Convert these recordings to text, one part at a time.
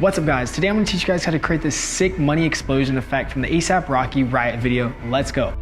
What's up guys, today I'm going to teach you guys how to create this sick money explosion effect from the ASAP Rocky Riot video. Let's go.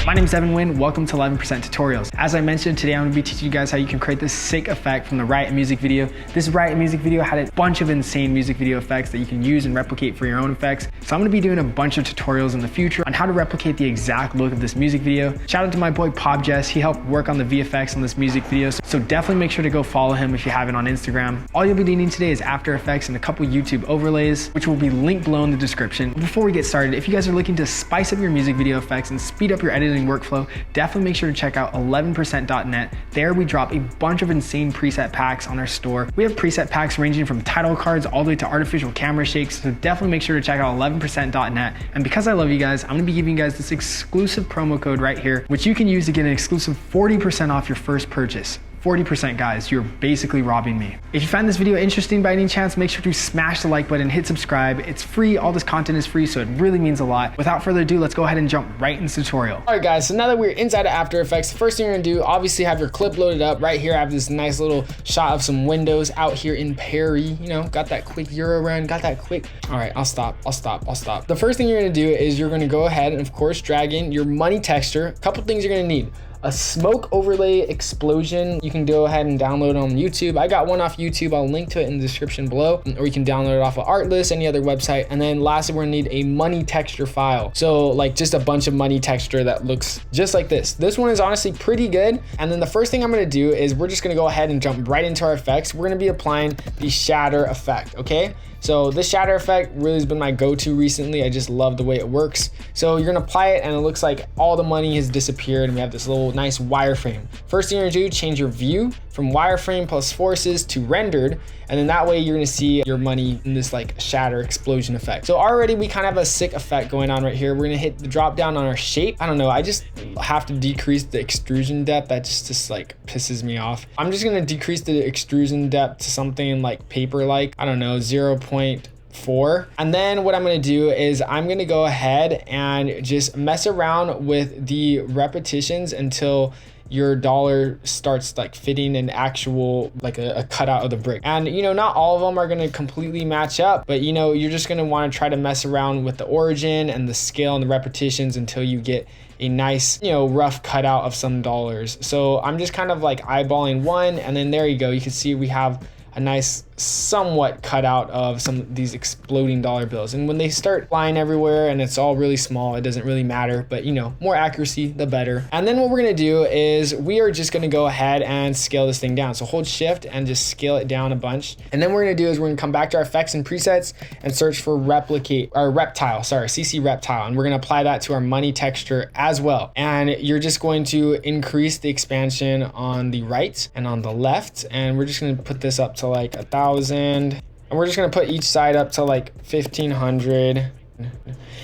My name is Huynh, welcome to 11% Tutorials. As I mentioned, today I'm going to be teaching you guys how you can create this sick effect from the Riot music video. This Riot music video had a bunch of insane music video effects that you can use and replicate for your own effects. So I'm going to be doing a bunch of tutorials in the future on how to replicate the exact look of this music video. Shout out to my boy Pobjess, he helped work on the VFX on this music video, so definitely make sure to go follow him if you haven't on Instagram. All you'll be needing today is After Effects and a couple YouTube overlays, which will be linked below in the description. Before we get started, if you guys are looking to spice up your music video effects and speed up your editing workflow, definitely make sure to check out 11%.net. There we drop a bunch of insane preset packs on our store. We have preset packs ranging from title cards all the way to artificial camera shakes, so definitely make sure to check out 11%.net. And because I love you guys, I'm gonna be giving you guys this exclusive promo code right here, which you can use to get an exclusive 40% off your first purchase. 40% guys, you're basically robbing me. If you find this video interesting by any chance, make sure to smash the like button, hit subscribe. It's free, all this content is free, so it really means a lot. Without further ado, let's go ahead and jump right into the tutorial. All right guys, so now that we're inside of After Effects, the first thing you're gonna do, obviously have your clip loaded up. Right here I have this nice little shot of some windows out here in Perry. You know, got that quick Euro run, got that quick. All right, I'll stop. The first thing you're gonna do is you're gonna go ahead and of course drag in your money texture. A couple things you're gonna need. A smoke overlay explosion. You can go ahead and download it on YouTube. I got one off YouTube. I'll link to it in the description below, or you can download it off of Artlist, any other website. And then lastly, we're gonna need a money texture file. So like just a bunch of money texture that looks just like this. This one is honestly pretty good. And then the first thing I'm gonna do is we're just gonna go ahead and jump right into our effects. We're gonna be applying the shatter effect, okay? So this shatter effect really has been my go-to recently. I just love the way it works. So you're gonna apply it and it looks like all the money has disappeared and we have this little nice wireframe. First thing you're gonna do, change your view from wireframe plus forces to rendered. And then that way you're gonna see your money in this like shatter explosion effect. So already we kind of have a sick effect going on right here. We're gonna hit the drop down on our shape. I don't know, I just have to decrease the extrusion depth. That just like pisses me off. I'm just gonna decrease the extrusion depth to something like paper-like, I don't know, 0.4. And then what I'm gonna do is I'm gonna go ahead and just mess around with the repetitions until your dollar starts like fitting an actual, like a cutout of the brick. And you know, not all of them are gonna completely match up, but you know, you're just gonna wanna try to mess around with the origin and the scale and the repetitions until you get a nice, you know, rough cutout of some dollars. So I'm just kind of like eyeballing one, and then there you go. You can see we have a nice somewhat cutout of some of these exploding dollar bills. And when they start flying everywhere and it's all really small, it doesn't really matter, but you know, more accuracy, the better. And then what we're gonna do is we are just gonna go ahead and scale this thing down. So hold shift and just scale it down a bunch. And then what we're gonna do is we're gonna come back to our effects and presets and search for CC reptile. And we're gonna apply that to our money texture as well. And you're just going to increase the expansion on the right and on the left. And we're just gonna put this up to like 1,000. And we're just gonna put each side up to like 1,500.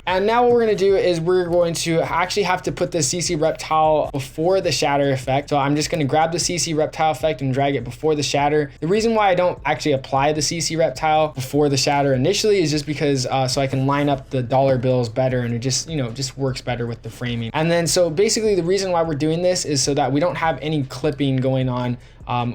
And now what we're gonna do is we're going to actually have to put the CC reptile before the shatter effect. So I'm just gonna grab the CC reptile effect and drag it before the shatter. The reason why I don't actually apply the CC reptile before the shatter initially is just because so I can line up the dollar bills better, and it just, you know, just works better with the framing. And then so basically the reason why we're doing this is so that we don't have any clipping going on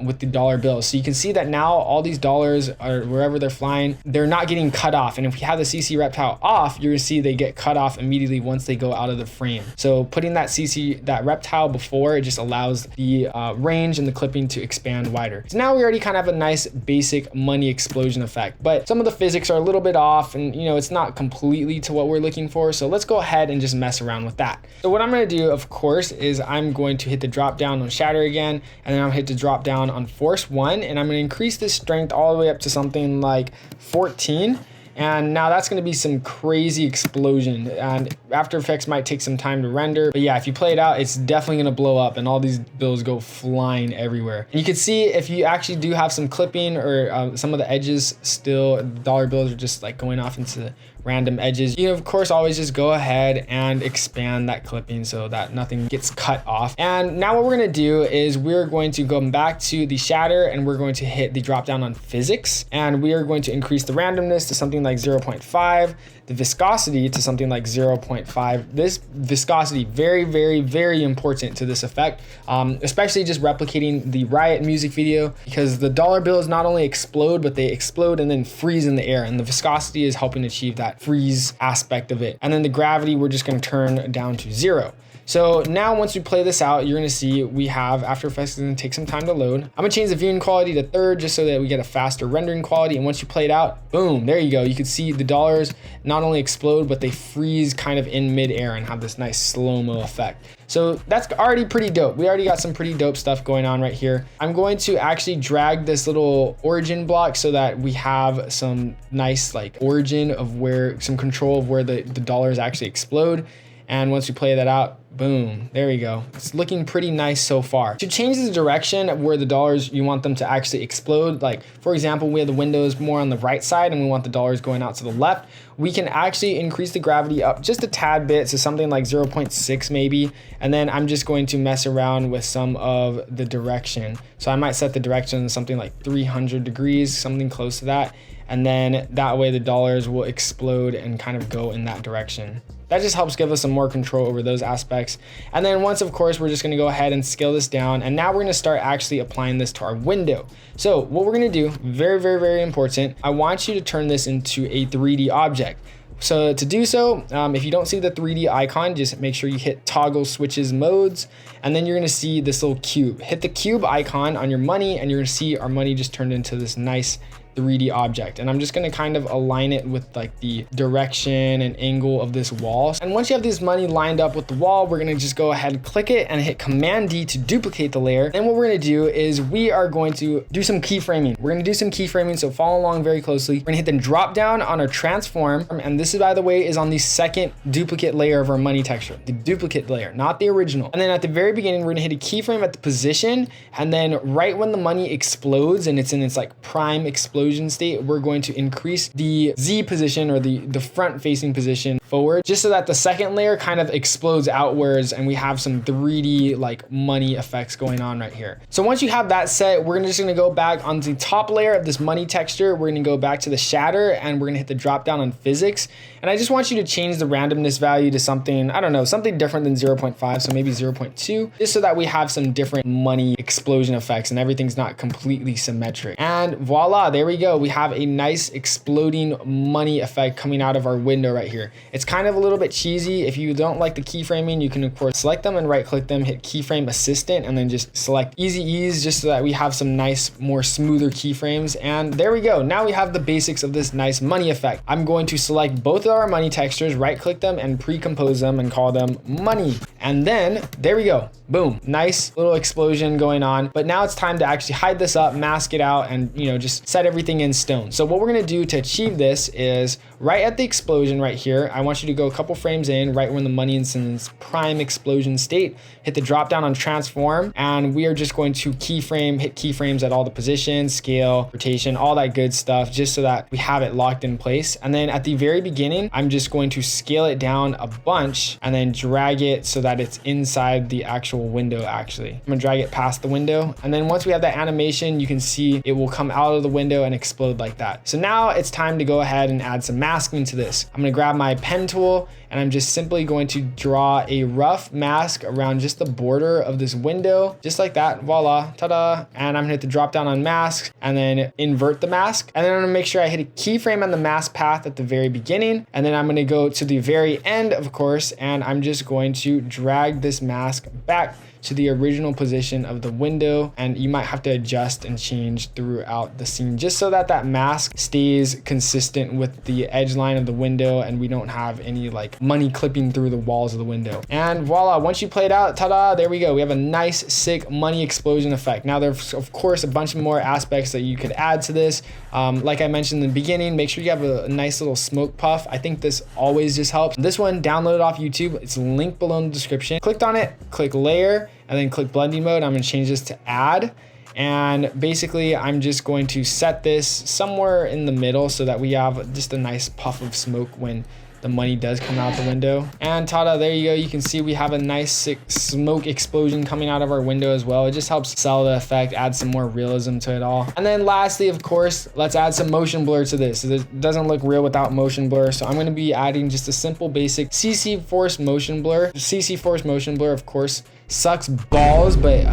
with the dollar bills. So you can see that now all these dollars are wherever they're flying, they're not getting cut off. And if you have the CC reptile off, you're gonna see they get cut off immediately once they go out of the frame. So putting that reptile before, it just allows the range and the clipping to expand wider. So now we already kind of have a nice basic money explosion effect, but some of the physics are a little bit off and you know, it's not completely to what we're looking for. So let's go ahead and just mess around with that. So what I'm gonna do, of course, is I'm going to hit the drop down on shatter again, and then I'm gonna hit the drop down on force 1, and I'm going to increase this strength all the way up to something like 14. And now that's going to be some crazy explosion, and After Effects might take some time to render, but yeah, if you play it out, it's definitely going to blow up and all these bills go flying everywhere. And you can see if you actually do have some clipping or some of the edges still, dollar bills are just like going off into random edges, you of course always just go ahead and expand that clipping so that nothing gets cut off. And now what we're gonna do is we're going to go back to the shatter, and we're going to hit the drop down on physics, and we are going to increase the randomness to something like 0.5. the viscosity to something like 0.5. This viscosity, very, very, very important to this effect, especially just replicating the Riot music video, because the dollar bills not only explode, but they explode and then freeze in the air, and the viscosity is helping achieve that freeze aspect of it. And then the gravity, we're just gonna turn down to 0. So now once we play this out, you're gonna see we have After Effects is gonna take some time to load. I'm gonna change the viewing quality to 3rd just so that we get a faster rendering quality. And once you play it out, boom, there you go. You can see the dollars not only explode, but they freeze kind of in midair and have this nice slow-mo effect. So that's already pretty dope. We already got some pretty dope stuff going on right here. I'm going to actually drag this little origin block so that we have some nice like origin of where, some control of where the dollars actually explode. And once we play that out, boom, there we go. It's looking pretty nice so far. To change the direction of where the dollars, you want them to actually explode. Like for example, we have the windows more on the right side and we want the dollars going out to the left. We can actually increase the gravity up just a tad bit, so something like 0.6 maybe. And then I'm just going to mess around with some of the direction. So I might set the direction to something like 300 degrees, something close to that. And then that way the dollars will explode and kind of go in that direction. That just helps give us some more control over those aspects. And then once, of course, we're just gonna go ahead and scale this down. And now we're gonna start actually applying this to our window. So what we're gonna do, very, very, very important, I want you to turn this into a 3D object. So to do so, if you don't see the 3D icon, just make sure you hit toggle switches modes, and then you're gonna see this little cube. Hit the cube icon on your money and you're gonna see our money just turned into this nice 3D object. And I'm just gonna kind of align it with like the direction and angle of this wall. And once you have this money lined up with the wall, we're gonna just go ahead and click it and hit Command D to duplicate the layer. And what we're gonna do is we are going to do some keyframing. We're gonna do some keyframing, so follow along very closely. We're gonna hit the drop down on our transform. And this is, by the way, is on the second duplicate layer of our money texture, the duplicate layer, not the original. And then at the very beginning, we're gonna hit a keyframe at the position. And then right when the money explodes and it's in its like prime explosion state, we're going to increase the Z position, or the front facing position, forward, just so that the second layer kind of explodes outwards and we have some 3D like money effects going on right here. So once you have that set, we're just gonna go back on the top layer of this money texture. We're gonna go back to the shatter and we're gonna hit the drop down on physics. And I just want you to change the randomness value to something, I don't know, something different than 0.5. So maybe 0.2, just so that we have some different money explosion effects and everything's not completely symmetric. And voila, there we go. We have a nice exploding money effect coming out of our window right here. It's kind of a little bit cheesy. If you don't like the keyframing, you can of course select them and right click them, hit keyframe assistant, and then just select easy ease, just so that we have some nice, more smoother keyframes. And there we go. Now we have the basics of this nice money effect. I'm going to select both of our money textures, right click them and pre-compose them and call them money. And then there we go. Boom. Nice little explosion going on. But now it's time to actually hide this up, mask it out, and just set everything in stone. So what we're gonna do to achieve this is right at the explosion right here, I want you to go a couple frames in, right when the money is in its prime explosion state, hit the drop down on transform, and we are just going to keyframe, hit keyframes at all the positions, scale, rotation, all that good stuff, just so that we have it locked in place. And then at the very beginning, I'm just going to scale it down a bunch and then drag it so that it's inside the actual window actually. I'm gonna drag it past the window. And then once we have that animation, you can see it will come out of the window and explode like that. So now it's time to go ahead and add some masking to this. I'm gonna grab my pen tool and I'm just simply going to draw a rough mask around just the border of this window, just like that, voila, ta-da. And I'm gonna hit the drop down on mask and then invert the mask. And then I'm gonna make sure I hit a keyframe on the mask path at the very beginning. And then I'm gonna go to the very end, of course, and I'm just going to drag this mask back to the original position of the window. And you might have to adjust and change throughout the scene just so that that mask stays consistent with the edge line of the window and we don't have any like money clipping through the walls of the window. And voila, once you play it out, ta-da, there we go. We have a nice, sick money explosion effect. Now there's of course a bunch more aspects that you could add to this. Like I mentioned in the beginning, make sure you have a nice little smoke puff. I think this always just helps. This one, download it off YouTube. It's linked below in the description. Clicked on it, click layer, and then click blending mode. I'm gonna change this to add. And basically I'm just going to set this somewhere in the middle so that we have just a nice puff of smoke when the money does come out the window. And ta-da, there you go. You can see we have a nice sick smoke explosion coming out of our window as well. It just helps sell the effect, add some more realism to it all. And then lastly, of course, let's add some motion blur to this. It doesn't look real without motion blur. So I'm going to be adding just a simple basic CC force motion blur. CC force motion blur, of course, sucks balls, but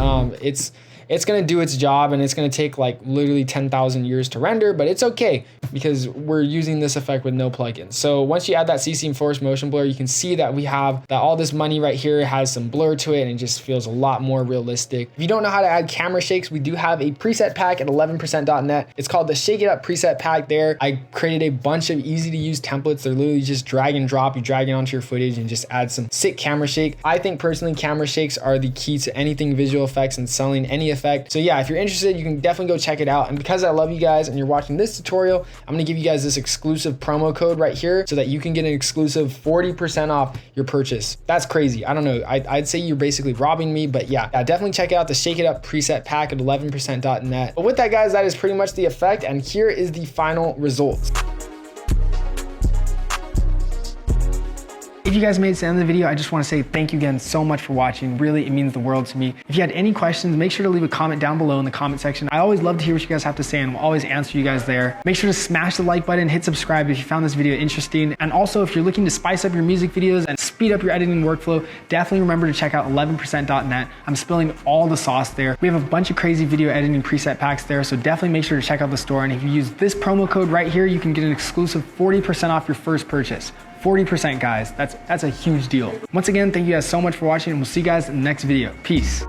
it's gonna do its job, and it's gonna take like literally 10,000 years to render, but it's okay because we're using this effect with no plugins. So once you add that CC force motion blur, you can see that we have that all this money right here has some blur to it, and it just feels a lot more realistic. If you don't know how to add camera shakes, we do have a preset pack at 11%.net. It's called the Shake It Up preset pack there. I created a bunch of easy to use templates. They're literally just drag and drop. You drag it onto your footage and just add some sick camera shake. I think personally camera shakes are the key to anything visual effects and selling any effect. So yeah, if you're interested, you can definitely go check it out. And because I love you guys and you're watching this tutorial, I'm gonna give you guys this exclusive promo code right here so that you can get an exclusive 40% off your purchase. That's crazy. I don't know. I'd say you're basically robbing me, but yeah, definitely check out the Shake It Up preset pack at 11%.net. But with that, guys, that is pretty much the effect. And here is the final results. If you guys made it to the end of the video, I just want to say thank you again so much for watching. Really, it means the world to me. If you had any questions, make sure to leave a comment down below in the comment section. I always love to hear what you guys have to say, and I'll always answer you guys there. Make sure to smash the like button, hit subscribe if you found this video interesting. And also, if you're looking to spice up your music videos and speed up your editing workflow, definitely remember to check out 11%.net. I'm spilling all the sauce there. We have a bunch of crazy video editing preset packs there, so definitely make sure to check out the store. And if you use this promo code right here, you can get an exclusive 40% off your first purchase. 40%, guys. That's a huge deal. Once again, thank you guys so much for watching, and we'll see you guys in the next video. Peace.